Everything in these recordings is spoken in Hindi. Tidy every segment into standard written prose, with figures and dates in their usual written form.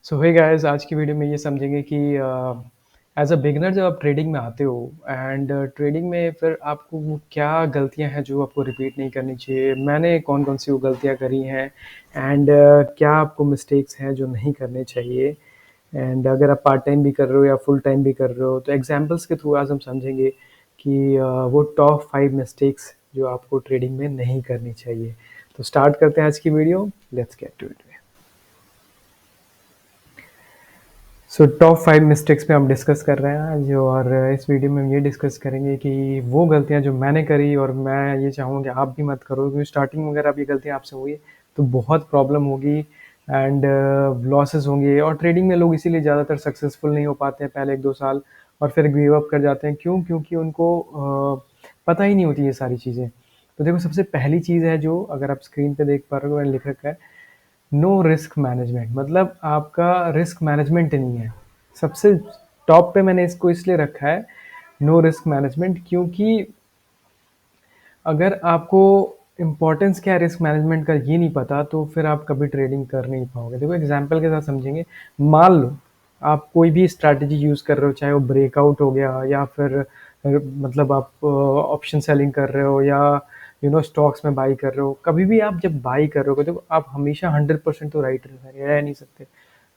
सो हे गाइस, आज की वीडियो में ये समझेंगे कि एज अ बिगिनर जब आप ट्रेडिंग में आते हो एंड ट्रेडिंग में फिर आपको वो क्या गलतियां हैं जो आपको रिपीट नहीं करनी चाहिए। मैंने कौन कौन सी वो गलतियां करी हैं एंड क्या आपको मिस्टेक्स हैं जो नहीं करने चाहिए। एंड अगर आप पार्ट टाइम भी कर रहे हो या फुल टाइम भी कर रहे हो तो एग्जांपल्स के थ्रू आज हम समझेंगे कि वो टॉप 5 मिस्टेक्स जो आपको ट्रेडिंग में नहीं करनी चाहिए। तो स्टार्ट करते हैं आज की video. Let's get to it. So top 5 mistakes पे हम डिस्कस कर रहे हैं आज, और इस वीडियो में हम ये डिस्कस करेंगे कि वो गलतियां जो मैंने करी और मैं ये चाहूँगा कि आप भी मत करो, क्योंकि स्टार्टिंग में अगर आप ये गलतियां आपसे हुई तो बहुत प्रॉब्लम होगी एंड लॉसेस होंगे। और ट्रेडिंग में लोग इसीलिए ज़्यादातर सक्सेसफुल नहीं हो पाते हैं पहले 1-2 साल, और फिर गिव अप कर जाते हैं। क्यों? क्योंकि उनको पता ही नहीं होती ये सारी चीज़ें। तो देखो, सबसे पहली चीज़ है जो अगर आप स्क्रीन पे देख पा रहे हो, मैंने लिख रखा है नो रिस्क मैनेजमेंट। मतलब आपका रिस्क मैनेजमेंट नहीं है। सबसे टॉप पे मैंने इसको इसलिए रखा है नो रिस्क मैनेजमेंट, क्योंकि अगर आपको इम्पोर्टेंस क्या है रिस्क मैनेजमेंट का ये नहीं पता तो फिर आप कभी ट्रेडिंग कर नहीं पाओगे। देखो, एग्जांपल के साथ समझेंगे। मान लो आप कोई भी स्ट्रैटेजी यूज़ कर रहे हो, चाहे वो ब्रेकआउट हो गया या फिर मतलब आप ऑप्शन सेलिंग कर रहे हो या स्टॉक्स में बाई कर रहे हो। कभी भी आप जब बाई कर रहे हो, देखो आप हमेशा 100% तो राइट रह नहीं सकते।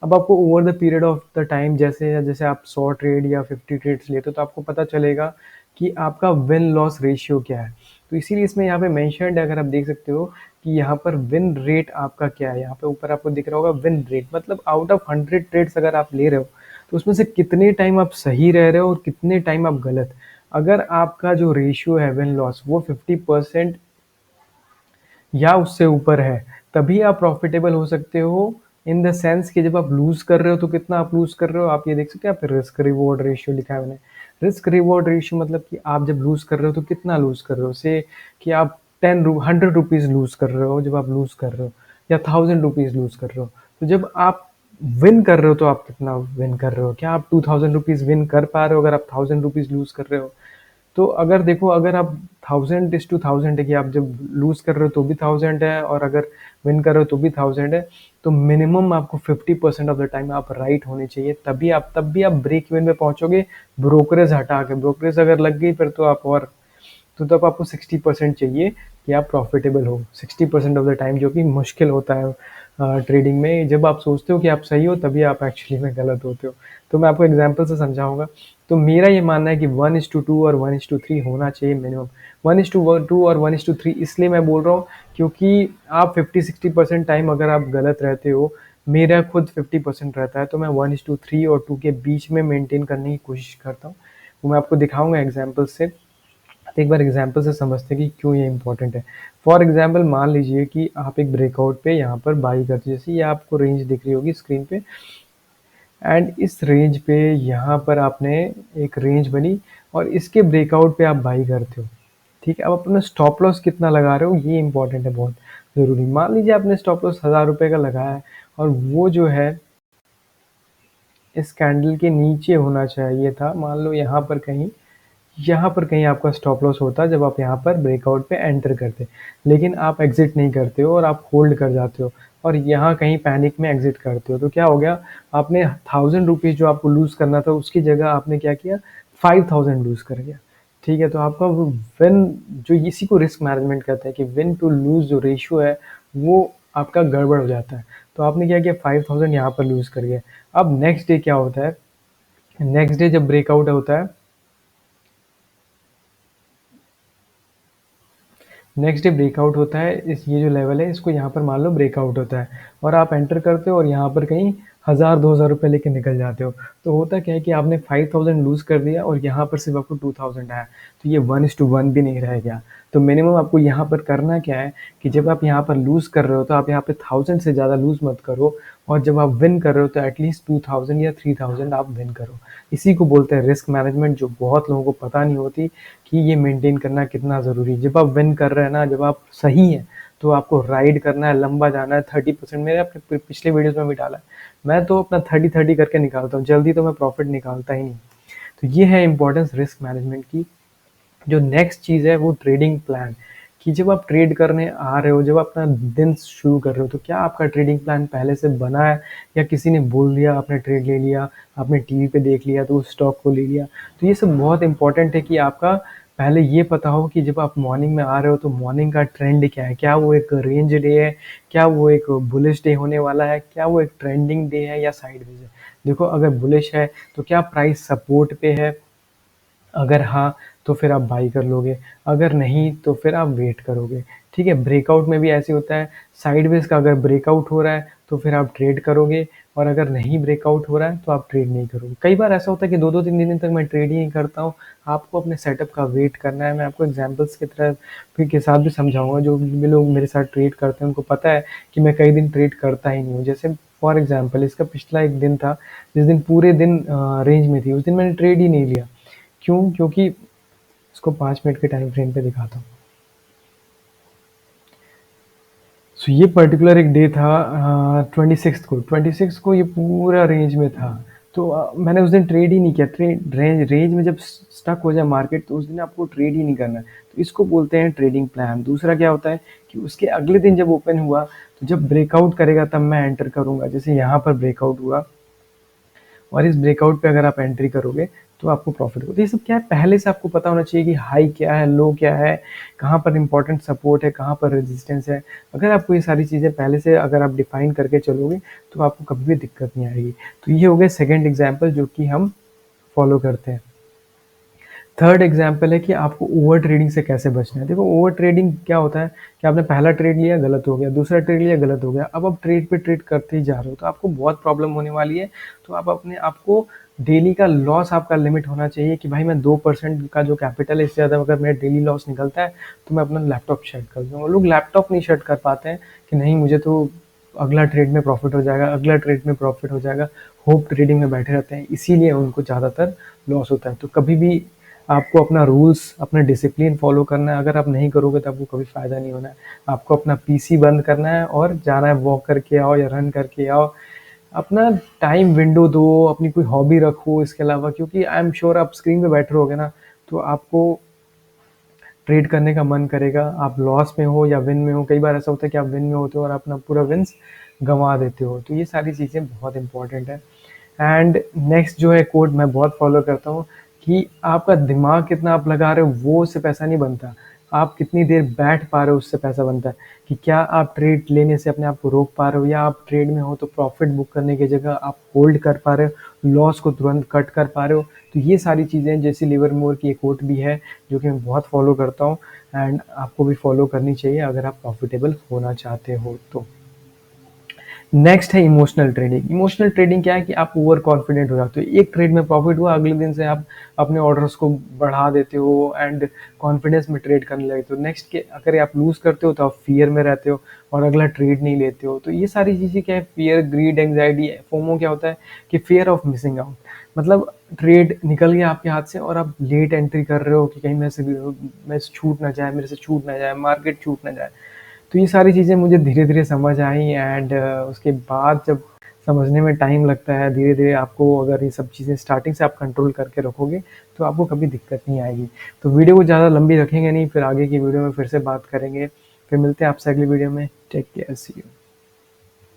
अब आपको over the period of the time, जैसे जैसे आप 100 ट्रेड या 50 ट्रेड्स लेते हो तो आपको पता चलेगा कि आपका विन लॉस रेशियो क्या है। तो इसीलिए इसमें यहाँ पे मेंशन्ड है, अगर आप देख सकते हो कि यहाँ पर विन रेट आपका क्या है। यहाँ पे ऊपर आपको दिख रहा होगा विन रेट, मतलब आउट ऑफ 100 ट्रेड्स अगर आप ले रहे हो तो उसमें से कितने टाइम आप सही रह रहे हो और कितने टाइम आप गलत। अगर आपका जो रेशियो है विन लॉस वो 50% या उससे ऊपर है, तभी आप प्रॉफिटेबल हो सकते हो। इन द सेंस कि जब आप लूज कर रहे हो तो कितना आप लूज कर रहे हो, आप ये देख सकते हो। आप रिस्क रिवॉर्ड रेशियो लिखा है मैंने। रिस्क रिवॉर्ड रेशियो मतलब कि आप जब लूज कर रहे हो तो कितना लूज कर रहे हो। से कि आप 100 रुपीज लूज कर रहे हो जब आप लूज कर रहे हो, या 1000 रुपीज लूज कर रहे हो। तो जब आप विन कर रहे हो तो आप कितना विन कर रहे हो। क्या आप 2000 रुपीज विन कर पा रहे हो अगर आप 1000 रुपीज लूज कर रहे हो। तो अगर देखो, अगर आप 1000:1000 है कि आप जब लूज कर रहे हो तो भी 1000 है और अगर विन कर रहे हो तो भी 1000 है, तो मिनिमम आपको 50% ऑफ द टाइम आप राइट होने चाहिए, तब भी आप ब्रेक इवन पे पहुंचोगे। ब्रोकरेज हटा के, ब्रोकरेज अगर लग गई फिर तो आप और, तो तब आपको 60% चाहिए कि आप प्रॉफिटेबल हो 60% ऑफ द टाइम, जो कि मुश्किल होता है ट्रेडिंग में। जब आप सोचते हो कि आप सही हो तभी आप एक्चुअली में गलत होते हो। तो मैं आपको एग्जांपल से समझाऊंगा। तो मेरा ये मानना है कि 1:2 और 1:3 होना चाहिए मिनिमम। 1:2 और 1:3 इसलिए मैं बोल रहा हूँ क्योंकि आप 50-60% टाइम अगर आप गलत रहते हो, मेरा खुद 50% रहता है, तो मैं 1:3 और 2 के बीच में मेंटेन करने की कोशिश करता हूँ। वो मैं आपको दिखाऊंगा एग्जाम्पल से। तो एक बार एग्जाम्पल से समझते हैं कि क्यों ये इंपॉर्टेंट है। फॉर एग्जाम्पल, मान लीजिए कि आप एक ब्रेकआउट पे यहाँ पर बाई करते हो, जैसे ये आपको रेंज दिख रही होगी स्क्रीन पे, एंड इस रेंज पे यहाँ पर आपने एक रेंज बनी और इसके ब्रेकआउट पे आप बाई करते हो। ठीक है, अब अपना स्टॉप लॉस कितना लगा रहे हो ये इंपॉर्टेंट है, बहुत ज़रूरी। मान लीजिए आपने स्टॉप लॉस 1000 रुपये का लगाया है और वो जो है इस कैंडल के नीचे होना चाहिए था। मान लो यहाँ पर कहीं आपका स्टॉप लॉस होता जब आप यहाँ पर ब्रेकआउट पे एंटर करते, लेकिन आप एग्जिट नहीं करते हो और आप होल्ड कर जाते हो और यहाँ कहीं पैनिक में एग्जिट करते हो। तो क्या हो गया, आपने 1000 रुपीज जो आपको लूज करना था उसकी जगह आपने क्या किया, 5000 लूज कर गया। ठीक है, तो आपका विन, जो इसी को रिस्क मैनेजमेंट कहते हैं कि विन टू लूज जो रेशियो है वो आपका गड़बड़ हो जाता है। तो आपने क्या किया, 5000 यहाँ पर लूज कर गया। अब नेक्स्ट डे क्या होता है, नेक्स्ट डे जब ब्रेकआउट होता है, नेक्स्ट डे ब्रेकआउट होता है, इस ये जो लेवल है इसको यहाँ पर मान लो ब्रेकआउट होता है और आप एंटर करते हो और यहाँ पर कहीं 1000-2000 रुपये लेके निकल जाते हो। तो होता क्या है कि आपने 5000 लूज कर दिया और यहाँ पर सिर्फ आपको 2000 आया, तो ये 1:1 भी नहीं रह गया। तो मिनिमम आपको यहाँ पर करना क्या है कि जब आप यहाँ पर लूज कर रहे हो तो आप यहाँ पे 1000 से ज़्यादा लूज मत करो, और जब आप विन कर रहे हो तो एटलीस्ट 2000 या 3000 आप विन करो। इसी को बोलते हैं रिस्क मैनेजमेंट, जो बहुत लोगों को पता नहीं होती कि ये मेंटेन करना कितना ज़रूरी है। जब आप विन कर रहे हैं ना, जब आप सही हैं, तो आपको राइड करना है, लंबा जाना है। 30% मेरे अपने पिछले वीडियोस में भी डाला है, मैं तो अपना 30-30 करके निकालता हूँ, जल्दी तो मैं प्रॉफिट निकालता ही नहीं। तो ये है इंपॉर्टेंस रिस्क मैनेजमेंट की। जो नेक्स्ट चीज़ है वो ट्रेडिंग प्लान। कि जब आप ट्रेड करने आ रहे हो, जब अपना दिन शुरू कर रहे हो, तो क्या आपका ट्रेडिंग प्लान पहले से बना है या किसी ने बोल दिया, आपने ट्रेड ले लिया, आपने टीवी पे देख लिया तो उस स्टॉक को ले लिया। तो ये सब बहुत इंपॉर्टेंट है कि आपका पहले ये पता हो कि जब आप मॉर्निंग में आ रहे हो तो मॉर्निंग का ट्रेंड क्या है, क्या वो एक रेंज डे है, क्या वो एक बुलिश डे होने वाला है, क्या वो एक ट्रेंडिंग डे है या साइडवेज है। देखो अगर बुलिश है तो क्या प्राइस सपोर्ट पे है, अगर हाँ तो फिर आप बाई कर लोगे, अगर नहीं तो फिर आप वेट करोगे। ठीक है, ब्रेकआउट में भी ऐसे होता है, साइडवेज का अगर ब्रेकआउट हो रहा है तो फिर आप ट्रेड करोगे, और अगर नहीं ब्रेकआउट हो रहा है तो आप ट्रेड नहीं करोगे। कई बार ऐसा होता है कि 2-2 3 दिन तक मैं ट्रेड ही नहीं करता हूँ। आपको अपने सेटअप का वेट करना है। मैं आपको एग्जांपल्स की तरह फिर के साथ भी समझाऊंगा। जो भी लोग मेरे साथ ट्रेड करते हैं उनको पता है कि मैं कई दिन ट्रेड करता ही नहीं हूँ। जैसे फॉर एग्जाम्पल इसका पिछला एक दिन था जिस दिन पूरे दिन रेंज में थी, उस दिन मैंने ट्रेड ही नहीं लिया। क्यों? क्योंकि इसको 5 मिनट के टाइम फ्रेम पे दिखाता हूँ। सो ये पर्टिकुलर एक डे था 26 को ये पूरा रेंज में था। तो मैंने उस दिन ट्रेड ही नहीं किया। ट्रेड रेंज रेंज में जब स्टक हो जाए मार्केट तो उस दिन आपको ट्रेड ही नहीं करना है। तो इसको बोलते हैं ट्रेडिंग प्लान। दूसरा क्या होता है कि उसके अगले दिन जब ओपन हुआ तो जब ब्रेकआउट करेगा तब मैं एंटर करूंगा। जैसे यहाँ पर ब्रेकआउट हुआ और इस ब्रेकआउट पे अगर आप एंट्री करोगे तो आपको प्रॉफिट होगा। तो ये सब क्या है, पहले से आपको पता होना चाहिए कि हाई क्या है, लो क्या है, कहाँ पर इंपॉर्टेंट सपोर्ट है, कहाँ पर रेजिस्टेंस है। अगर आपको ये सारी चीज़ें पहले से अगर आप डिफाइन करके चलोगे तो आपको कभी भी दिक्कत नहीं आएगी। तो ये हो गया सेकेंड एग्जाम्पल जो कि हम फॉलो करते हैं। थर्ड एग्जाम्पल है कि आपको ओवर ट्रेडिंग से कैसे बचना है। देखो ओवर ट्रेडिंग क्या होता है कि आपने पहला ट्रेड लिया गलत हो गया, दूसरा ट्रेड लिया गलत हो गया, अब आप ट्रेड पे ट्रेड करते ही जा रहे हो तो आपको बहुत प्रॉब्लम होने वाली है। तो आप अपने आपको डेली का लॉस आपका लिमिट होना चाहिए कि भाई मैं 2% का जो कैपिटल है इससे ज़्यादा अगर मेरा डेली लॉस निकलता है तो मैं अपना लैपटॉप शट कर दूँगा। लोग लैपटॉप नहीं शट कर पाते हैं कि नहीं मुझे तो अगला ट्रेड में प्रॉफिट हो जाएगा, अगला ट्रेड में प्रॉफिट हो जाएगा, होप ट्रेडिंग में बैठे रहते हैं, इसीलिए उनको ज़्यादातर लॉस होता है। तो कभी भी आपको अपना रूल्स, अपना डिसिप्लिन फॉलो करना है। अगर आप नहीं करोगे तो आपको कभी फ़ायदा नहीं होना है। आपको अपना पीसी बंद करना है और जाना है, वॉक करके आओ या रन करके आओ। अपना टाइम विंडो दो, अपनी कोई हॉबी रखो इसके अलावा, क्योंकि आई एम श्योर आप स्क्रीन पे बैठे रहोगे ना तो आपको ट्रेड करने का मन करेगा। आप लॉस में हो या विन में हो, कई बार ऐसा होता है कि आप विन में होते हो और अपना पूरा विन्स गंवा देते हो। तो ये सारी चीज़ें बहुत इंपॉर्टेंट है। एंड नेक्स्ट जो है कोड मैं बहुत फॉलो करता हूँ कि आपका दिमाग कितना आप लगा रहे हो वो उससे पैसा नहीं बनता, आप कितनी देर बैठ पा रहे हो उससे पैसा बनता है। कि क्या आप ट्रेड लेने से अपने आप को रोक पा रहे हो, या आप ट्रेड में हो तो प्रॉफिट बुक करने की जगह आप होल्ड कर पा रहे हो, लॉस को तुरंत कट कर पा रहे हो। तो ये सारी चीज़ें, जैसे लिवरमोर की एक कोट भी है जो कि मैं बहुत फॉलो करता हूँ, एंड आपको भी फॉलो करनी चाहिए अगर आप प्रॉफिटेबल होना चाहते हो तो। नेक्स्ट है इमोशनल ट्रेडिंग। इमोशनल ट्रेडिंग क्या है कि आप ओवर कॉन्फिडेंट हो जाते हो। एक ट्रेड में प्रॉफिट हुआ, अगले दिन से आप अपने ऑर्डर्स को बढ़ा देते हो एंड कॉन्फिडेंस में ट्रेड करने लगते हो। नेक्स्ट के अगर आप लूज करते हो तो आप फियर में रहते हो और अगला ट्रेड नहीं लेते हो। तो ये सारी चीज़ें क्या है, फियर, ग्रीड, एंग्जाइटी, फोमो क्या होता है कि फियर ऑफ मिसिंग आउट। मतलब ट्रेड निकल गया आपके हाथ से और आप लेट एंट्री कर रहे हो कि कहीं मैं छूट ना जाए, मेरे से छूट ना जाए, मार्केट छूट ना जाए। तो ये सारी चीज़ें मुझे धीरे-धीरे समझ आई एंड उसके बाद जब समझने में टाइम लगता है, धीरे-धीरे आपको अगर ये सब चीज़ें स्टार्टिंग से आप कंट्रोल करके रखोगे, तो आपको कभी दिक्कत नहीं आएगी। तो वीडियो को ज़्यादा लंबी रखेंगे नहीं, फिर आगे की वीडियो में फिर से बात करेंगे। फिर मिलते हैं आपसे अगली वीडियो में। Take care, see you.